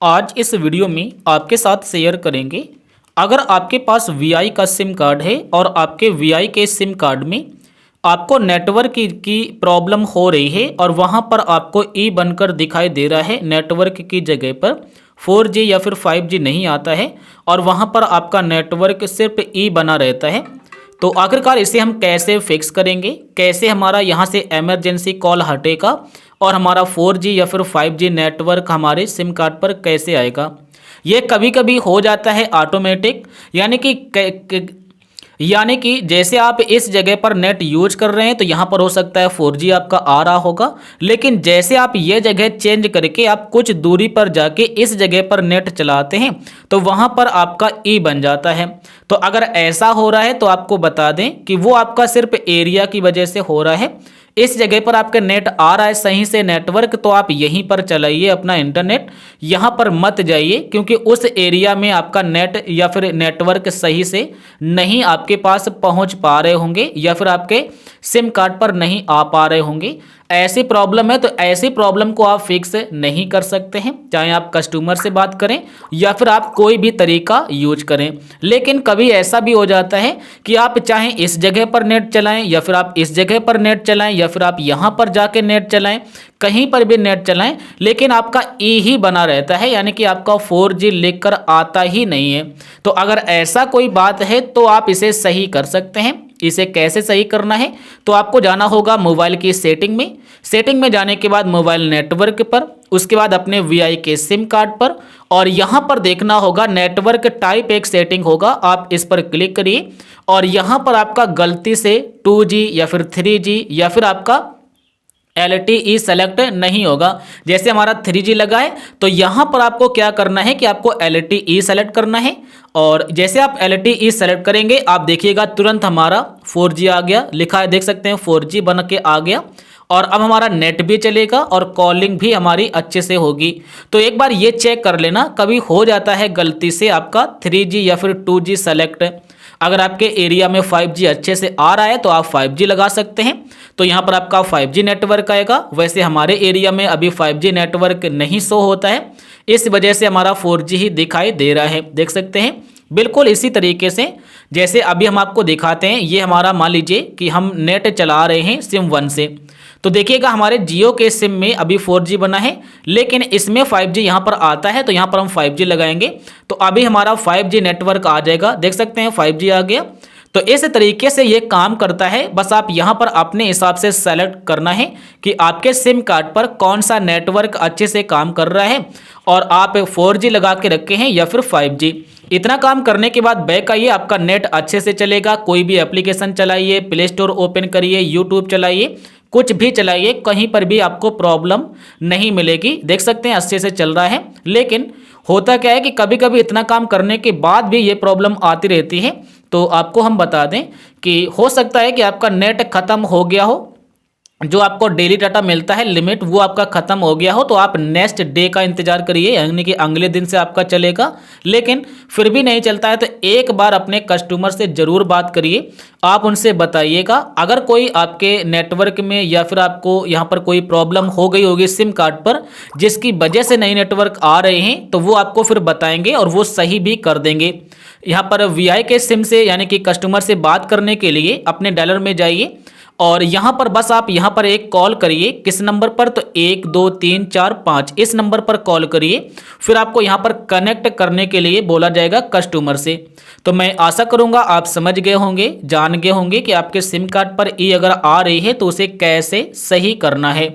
आज इस वीडियो में आपके साथ शेयर करेंगे। अगर आपके पास वीआई का सिम कार्ड है और आपके वीआई के सिम कार्ड में आपको नेटवर्क की प्रॉब्लम हो रही है और वहां पर आपको ई बनकर दिखाई दे रहा है, नेटवर्क की जगह पर 4G या फिर 5G नहीं आता है और वहां पर आपका नेटवर्क सिर्फ ई बना रहता है, तो आखिरकार इसे हम कैसे फिक्स करेंगे, कैसे हमारा यहाँ से इमरजेंसी कॉल हटेगा और हमारा 4G या फिर 5G नेटवर्क हमारे सिम कार्ड पर कैसे आएगा। ये कभी कभी हो जाता है ऑटोमेटिक, यानी कि जैसे आप इस जगह पर नेट यूज कर रहे हैं तो यहाँ पर हो सकता है 4G आपका आ रहा होगा, लेकिन जैसे आप ये जगह चेंज करके आप कुछ दूरी पर जाके इस जगह पर नेट चलाते हैं तो वहाँ पर आपका ई बन जाता है। तो अगर ऐसा हो रहा है तो आपको बता दें कि वो आपका सिर्फ एरिया की वजह से हो रहा है। इस जगह पर आपका नेट आ रहा है सही से नेटवर्क, तो आप यहीं पर चलाइए अपना इंटरनेट, यहाँ पर मत जाइए, क्योंकि उस एरिया में आपका नेट या फिर नेटवर्क सही से नहीं आपके पास पहुँच पा रहे होंगे या फिर आपके सिम कार्ड पर नहीं आ पा रहे होंगे। ऐसी प्रॉब्लम है तो ऐसी प्रॉब्लम को आप फिक्स नहीं कर सकते हैं, चाहे आप कस्टमर से बात करें या फिर आप कोई भी तरीका यूज करें। लेकिन कभी ऐसा भी हो जाता है कि आप चाहे इस जगह पर नेट चलाएं या फिर आप इस जगह पर नेट चलाएं या फिर आप यहाँ पर जाके नेट चलाएं, कहीं पर भी नेट चलाएं, लेकिन आपका ई ही बना रहता है, यानी कि आपका 4G लिखकर आता ही नहीं है। तो अगर ऐसा कोई बात है तो आप इसे सही कर सकते हैं। इसे कैसे सही करना है, तो आपको जाना होगा मोबाइल की सेटिंग में जाने के बाद मोबाइल नेटवर्क पर, उसके बाद अपने वीआई के सिम कार्ड पर, और यहाँ पर देखना होगा नेटवर्क टाइप एक सेटिंग होगा, आप इस पर क्लिक करिए और यहाँ पर आपका गलती से 2G या फिर 3G या फिर आपका LTE सेलेक्ट नहीं होगा। जैसे हमारा 3G लगा है तो यहाँ पर आपको क्या करना है कि आपको LTE सेलेक्ट करना है, और जैसे आप LTE सेलेक्ट करेंगे आप देखिएगा तुरंत हमारा 4G आ गया, लिखा है देख सकते हैं 4G बन के आ गया, और अब हमारा नेट भी चलेगा और कॉलिंग भी हमारी अच्छे से होगी। तो एक बार ये चेक कर लेना, कभी हो जाता है गलती से आपका 3G या फिर 2G सेलेक्ट। अगर आपके एरिया में 5G अच्छे से आ रहा है तो आप 5G लगा सकते हैं, तो यहाँ पर आपका 5G नेटवर्क आएगा। वैसे हमारे एरिया में अभी 5G नेटवर्क नहीं शो होता है, इस वजह से हमारा 4G ही दिखाई दे रहा है, देख सकते हैं। बिल्कुल इसी तरीके से जैसे अभी हम आपको दिखाते हैं, ये हमारा मान लीजिए कि हम नेट चला रहे हैं सिम 1 से, तो देखिएगा हमारे जियो के सिम में अभी 4G बना है, लेकिन इसमें 5G यहाँ पर आता है, तो यहाँ पर हम 5G लगाएंगे तो अभी हमारा 5G नेटवर्क आ जाएगा, देख सकते हैं 5G आ गया। तो इस तरीके से ये काम करता है। बस आप यहाँ पर अपने हिसाब से सेलेक्ट करना है कि आपके सिम कार्ड पर कौन सा नेटवर्क अच्छे से काम कर रहा है और आप 4G लगा के रखे हैं या फिर 5G। इतना काम करने के बाद बैक आइए, आपका नेट अच्छे से चलेगा। कोई भी एप्लीकेशन चलाइए, प्ले स्टोर ओपन करिए, यूट्यूब चलाइए, कुछ भी चलाइए, कहीं पर भी आपको प्रॉब्लम नहीं मिलेगी। देख सकते हैं अच्छे से चल रहा है। लेकिन होता क्या है कि कभी कभी इतना काम करने के बाद भी ये प्रॉब्लम आती रहती है। तो आपको हम बता दें कि हो सकता है कि आपका नेट ख़त्म हो गया हो, जो आपको डेली डाटा मिलता है लिमिट वो आपका ख़त्म हो गया हो, तो आप नेक्स्ट डे का इंतजार करिए, यानी कि अगले दिन से आपका चलेगा। लेकिन फिर भी नहीं चलता है तो एक बार अपने कस्टमर से ज़रूर बात करिए, आप उनसे बताइएगा। अगर कोई आपके नेटवर्क में या फिर आपको यहाँ पर कोई प्रॉब्लम हो गई होगी सिम कार्ड पर जिसकी वजह से नई नेटवर्क आ रहे हैं, तो वो आपको फिर बताएंगे और वो सही भी कर देंगे। यहाँ पर वीआई के सिम से यानी कि कस्टमर से बात करने के लिए अपने डायलर में जाइए और यहाँ पर बस आप यहाँ पर एक कॉल करिए। किस नंबर पर, तो 1 2 3 4 5 इस नंबर पर कॉल करिए। फिर आपको यहाँ पर कनेक्ट करने के लिए बोला जाएगा कस्टमर से। तो मैं आशा करूँगा आप समझ गए होंगे, जान गए होंगे कि आपके सिम कार्ड पर ई अगर आ रही है तो उसे कैसे सही करना है।